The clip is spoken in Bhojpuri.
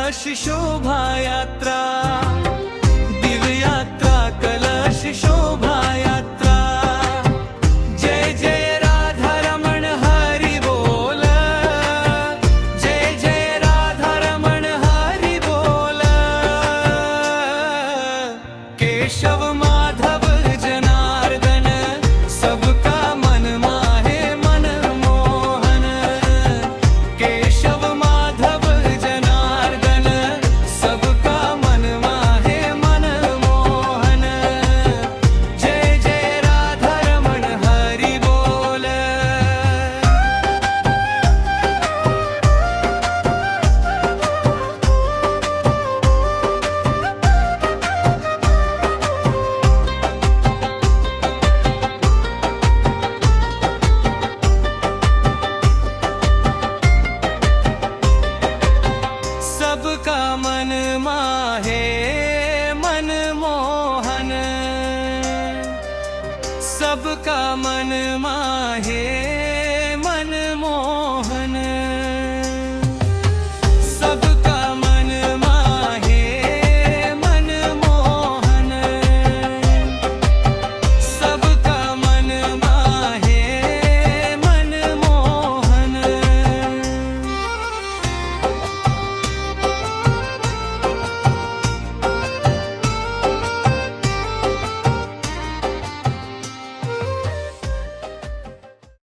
कलश शोभा यात्रा, दिव्य यात्रा कलश शोभा यात्रा। जय जय राधा रमण हरि बोल, जय जय राधा रमण हरि बोल। केशव माधव जनार्दन सबका मन माहे मन मोहन। केशव माधव जनार्दन सबका मन माहे मन मोहन। जय जय राधा रमण हरि बोल। सबका मन माहे मन मोहन, सबका मन माहे